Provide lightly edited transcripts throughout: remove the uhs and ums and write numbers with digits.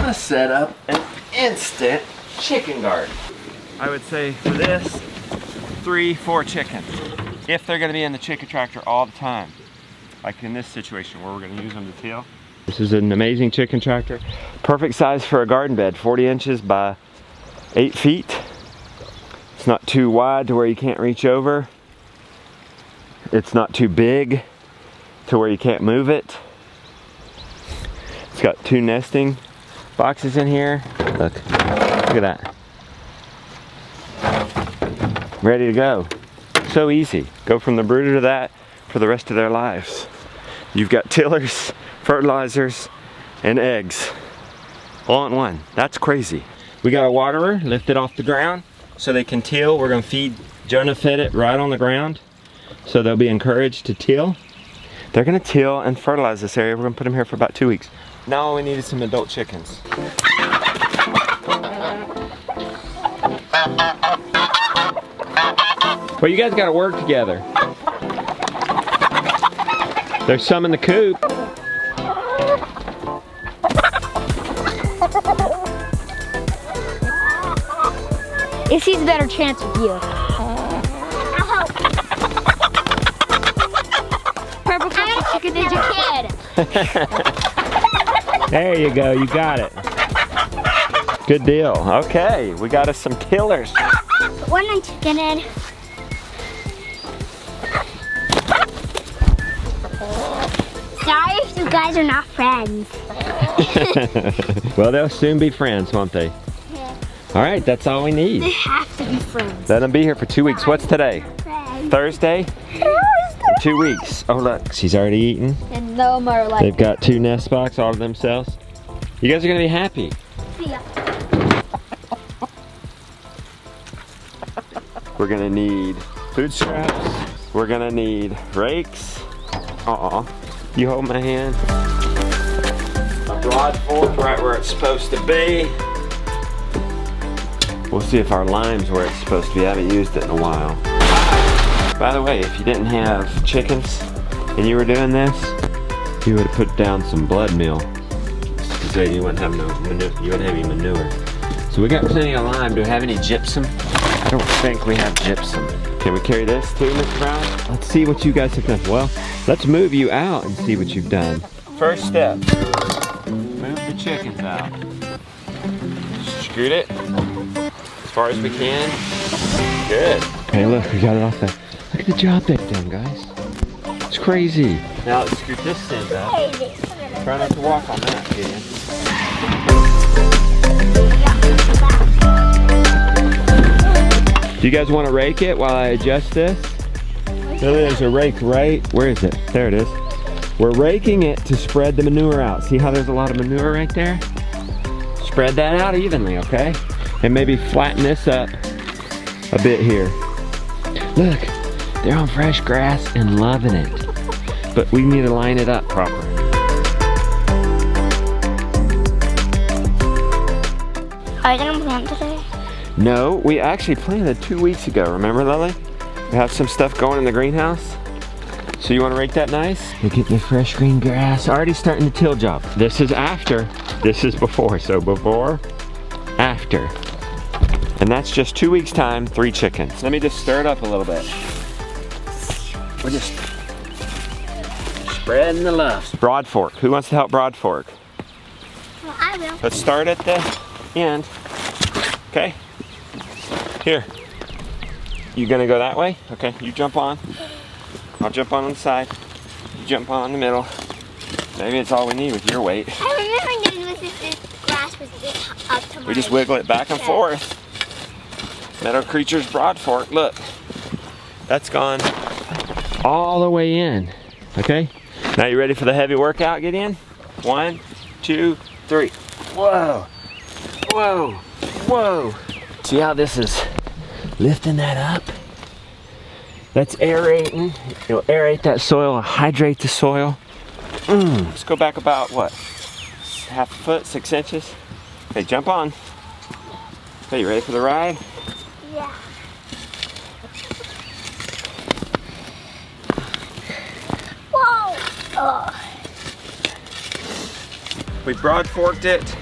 gonna set up an instant chicken garden. I would say for this, 3-4 chickens. If they're gonna be in the chicken tractor all the time. Like in this situation where we're gonna use them to till. This is an amazing chicken tractor. Perfect size for a garden bed, 40 inches by 8 feet. It's not too wide to where you can't reach over. It's not too big to where you can't move it. It's got 2 nesting boxes in here. Look at that. Ready to go. So easy. Go from the brooder to that for the rest of their lives. You've got tillers, fertilizers, and eggs all in one. That's crazy. We got a waterer lifted off the ground so they can till. We're gonna feed, Jonah fed it right on the ground so they'll be encouraged to till. They're gonna till and fertilize this area. We're gonna put them here for about 2 weeks. Now all we need is some adult chickens. Well, you guys gotta work together. There's some in the coop. It sees a better chance with you. Purple chicken ninja kid. There you go, you got it. Good deal. Okay, we got us some tillers. Put one chicken in. Sorry if you guys are not friends. Well, they'll soon be friends, won't they? Yeah. All right, that's all we need. They have to be friends. Let them be here for 2 weeks. What's today? Friends. Thursday? 2 weeks. Oh, look, she's already eaten. And no more like They've got 2 nest boxes all to themselves. You guys are gonna be happy. Yeah. We're gonna need food scraps. We're gonna need rakes. You hold my hand. A broad fork right where it's supposed to be. We'll see if our lime's where it's supposed to be. I haven't used it in a while. By the way, if you didn't have chickens and you were doing this, you would have put down some blood meal. Because then you wouldn't have no manure, you wouldn't have any manure. So we got plenty of lime. Do we have any gypsum? I don't think we have gypsum. Can we carry this too, Mr. Brown? Let's see what you guys have done. Well, let's move you out and see what you've done. First step, move the chickens out. Scoot it as far as we can. Good. Okay, look, we got it off there. Look at the job they've done, guys. It's crazy. Now let's scoot this end up. Try not to walk on that, Gideon. Do you guys want to rake it while I adjust this? There's a rake right, where is it? There it is. We're raking it to spread the manure out. See how there's a lot of manure right there? Spread that out evenly, okay? And maybe flatten this up a bit here. Look, they're on fresh grass and loving it. But we need to line it up proper. Are you gonna plant today? No, we actually planted 2 weeks ago. Remember, Lily? We have some stuff going in the greenhouse. So you want to rake that nice? We're getting the fresh green grass. Already starting the till job. This is after. This is before. So before, after. And that's just 2 weeks time, 3 chickens. Let me just stir it up a little bit. We're just spreading the love. Broad fork. Who wants to help broad fork? Well, I will. Let's start at the end. Okay? Here. You gonna go that way? Okay, you jump on. I'll jump on the side. You jump on in the middle. Maybe it's all we need with your weight. I remember this grass was this up to my We just wiggle it back and forth. Meadow Creature's broad fork. Look. That's gone all the way in. Okay? Now you ready for the heavy workout, Gideon? 1, 2, 3. Whoa. Whoa. Whoa. See how this is lifting that up? That's aerating. It'll aerate that soil, hydrate the soil. Let's go back about, what? Half a foot, 6 inches? Okay, jump on. Okay, you ready for the ride? Yeah. Whoa! Oh. We broad forked it.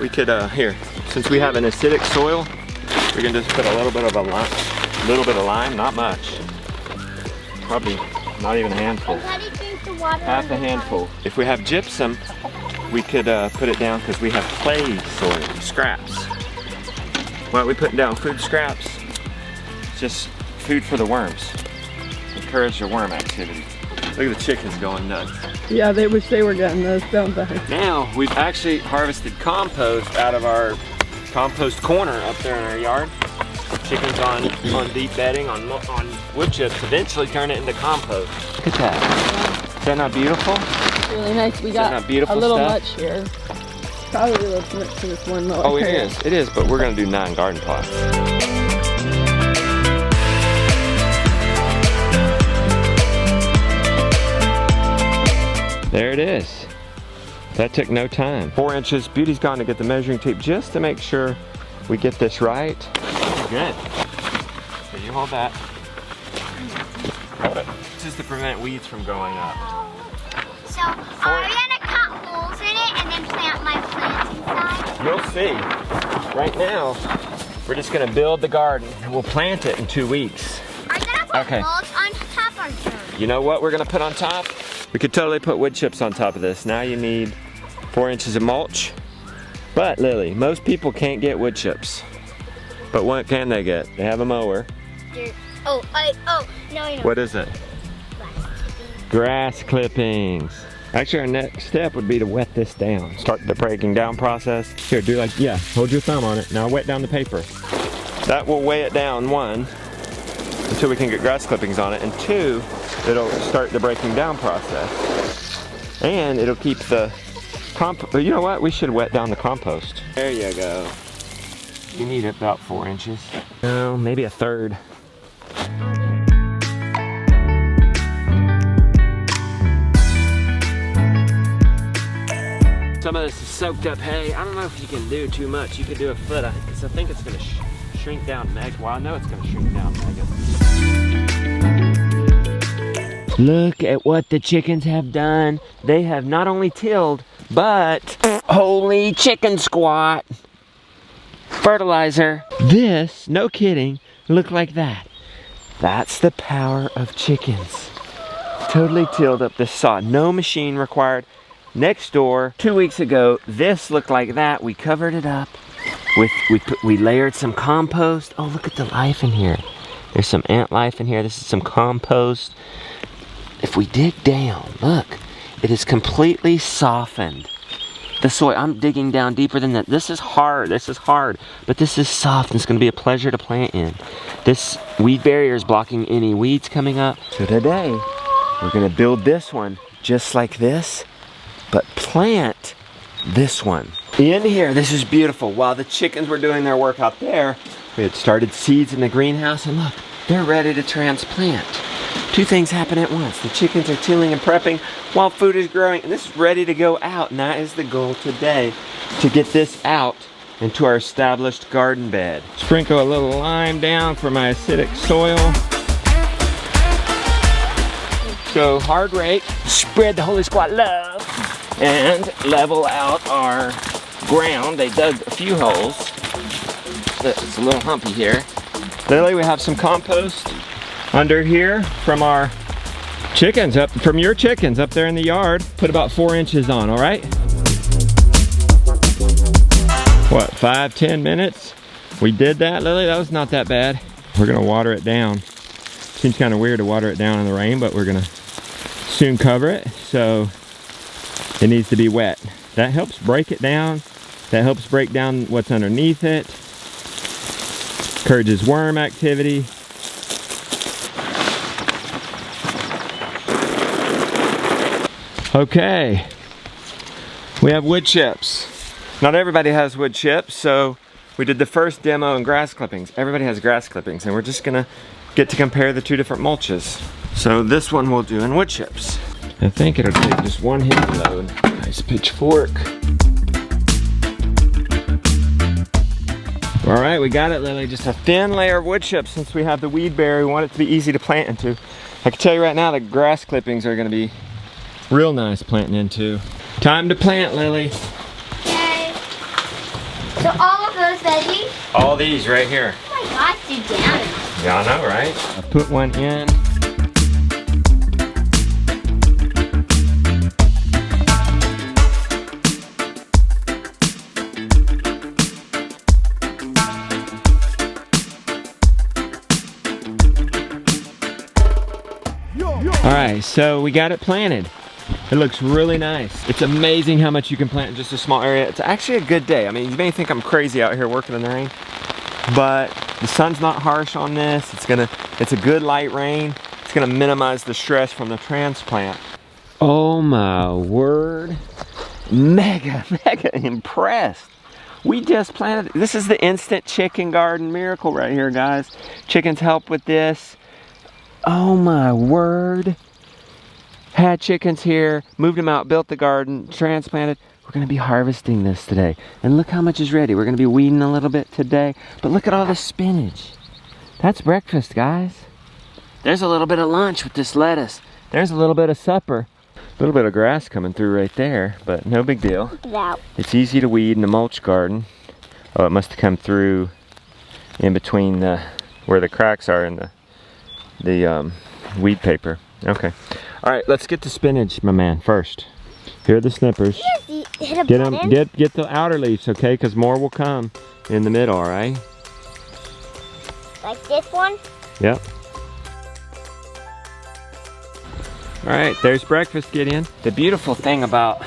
we could, here, since we have an acidic soil, we can just put a little bit of lime, not much. Probably not even a handful. How do you drink the water? Half a handful. If we have gypsum, we could put it down because we have clay soil, scraps. Why aren't we putting down food scraps? It's just food for the worms. Encourage the worm activity. Look at the chickens going nuts. Yeah, they wish they were getting this, don't they? Now, we've actually harvested compost out of our compost corner up there in our yard. Chickens on deep bedding, on wood chips, eventually turn it into compost. Look at that. Is that not beautiful? Really nice. We got not beautiful a little stuff? much here. Probably a little too much for this one little Oh, it area. is. It is, but we're going to do 9 garden plots. There it is. That took no time. 4 inches. Beauty's gone to get the measuring tape just to make sure we get this right. Good. So you hold that. Hold it. This is to prevent weeds from going up. So, are we gonna cut holes in it and then plant my plants inside? You'll see. Right now, we're just gonna build the garden and we'll plant it in 2 weeks. Are you gonna put Okay. mulch on top or dirt? You know what we're gonna put on top? We could totally put wood chips on top of this. Now you need 4 inches of mulch. But Lily, most people can't get wood chips. But what can they get? They have a mower. Dirt. No, I know. What is it? Grass clippings. Actually, our next step would be to wet this down. Start the breaking down process. Here, do like, yeah, hold your thumb on it. Now wet down the paper. That will weigh it down, 1, until we can get grass clippings on it, and 2, it'll start the breaking down process. And it'll keep the you know what? We should wet down the compost. There you go. You need about 4 inches. No, maybe a 1/3. Some of this is soaked up hay. I don't know if you can do too much. You could do a foot, because I think it's going to shrink down mega. Well, I know it's going to shrink down mega. Look at what the chickens have done. They have not only tilled, but holy chicken squat. Fertilizer. This, no kidding, look like that. That's the power of chickens. Totally tilled up this sod. No machine required. Next door, 2 weeks ago, this looked like that. We covered it up with, we layered some compost. Oh, look at the life in here. There's some ant life in here. This is some compost. If we dig down, look, it is completely softened. The soil, I'm digging down deeper than that. This is hard, but this is soft and it's gonna be a pleasure to plant in. This weed barrier is blocking any weeds coming up. So today, we're gonna build this one just like this, but plant this one. In here, this is beautiful. While the chickens were doing their work out there, we had started seeds in the greenhouse, and look, they're ready to transplant. 2 things happen at once. The chickens are tilling and prepping while food is growing, and this is ready to go out, and that is the goal today, to get this out into our established garden bed. Sprinkle a little lime down for my acidic soil. So hard rake, spread the holy squat love, and level out our ground. They dug a few holes. It's a little humpy here. Lily, we have some compost under here from our chickens, from your chickens up there in the yard. Put about 4 inches on, all right? What, 5-10 minutes? We did that, Lily? That was not that bad. We're gonna water it down. Seems kind of weird to water it down in the rain, but we're gonna soon cover it, so it needs to be wet. That helps break it down. That helps break down what's underneath it. Encourages worm activity. Okay, we have wood chips. Not everybody has wood chips, so we did the first demo in grass clippings. Everybody has grass clippings, and we're just gonna get to compare the 2 different mulches. So this one we'll do in wood chips. I think it'll take just 1 hip load. Nice pitchfork. All right, we got it, Lily. Just a thin layer of wood chips. Since we have the weed barrier, we want it to be easy to plant into. I can tell you right now, the grass clippings are gonna be real nice planting into. Time to plant, Lily. Okay. So all of those veggies? All these right here. Oh my gosh, they're down. Yeah, I know, right? I put one in. All right, so we got it planted. It looks really nice. It's amazing how much you can plant in just a small area. It's actually a good day. I mean, you may think I'm crazy out here working in the rain, but the sun's not harsh on this. It's a good light rain. It's gonna minimize the stress from the transplant. Oh my word. Mega impressed. We just planted, this is the instant chicken garden miracle right here, guys. Chickens help with this. Oh my word. Had chickens here, moved them out, built the garden, transplanted. We're gonna be harvesting this today. And look how much is ready. We're gonna be weeding a little bit today. But look at all this spinach. That's breakfast, guys. There's a little bit of lunch with this lettuce. There's a little bit of supper. A little bit of grass coming through right there, but no big deal. Wow. It's easy to weed in the mulch garden. Oh, it must have come through in between where the cracks are in the weed paper. Okay. All right, let's get the spinach, my man, first. Here are the snippers. Hit a Get button. them. Get the outer leaves, okay? Because more will come in the middle. All right. Like this one? Yep. All right, there's breakfast, Gideon. The beautiful thing about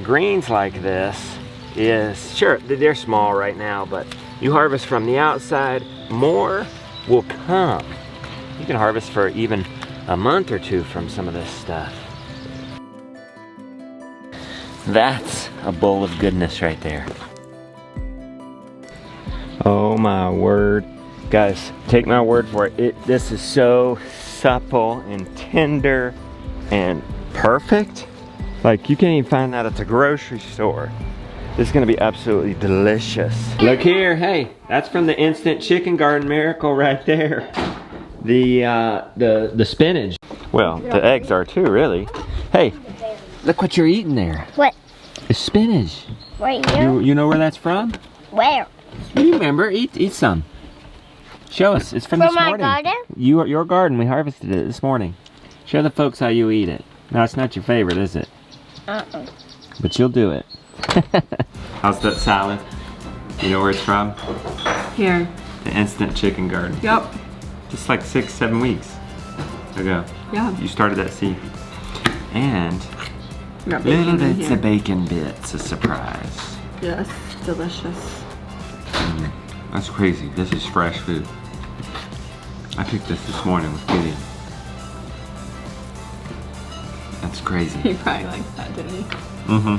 greens like this is, sure, they're small right now, but you harvest from the outside, more will come. You can harvest for even a month or two from some of this stuff. That's a bowl of goodness right there. Oh my word. Guys, take my word for it. This is so supple and tender and perfect. Like, you can't even find that at the grocery store. This is gonna be absolutely delicious. Look here, hey, that's from the instant chicken garden miracle right there. The spinach. Well, the eggs are too, really. Hey, look what you're eating there. What? It's spinach. Right here? You know where that's from? Where? You remember? Eat some. Show us. It's from this my morning. garden? Your garden. We harvested it this morning. Show the folks how you eat it. No, it's not your favorite, is it? Uh-uh. But you'll do it. How's that salad? You know where it's from? Here. The instant chicken garden. Yep. Just like 6-7 weeks ago. Yeah. You started that seed. And Got little bacon in bits here. of bacon bits, a surprise. Yes, delicious. That's crazy. This is fresh food. I picked this morning with Gideon. That's crazy. He probably liked that, didn't he? Mm-hmm.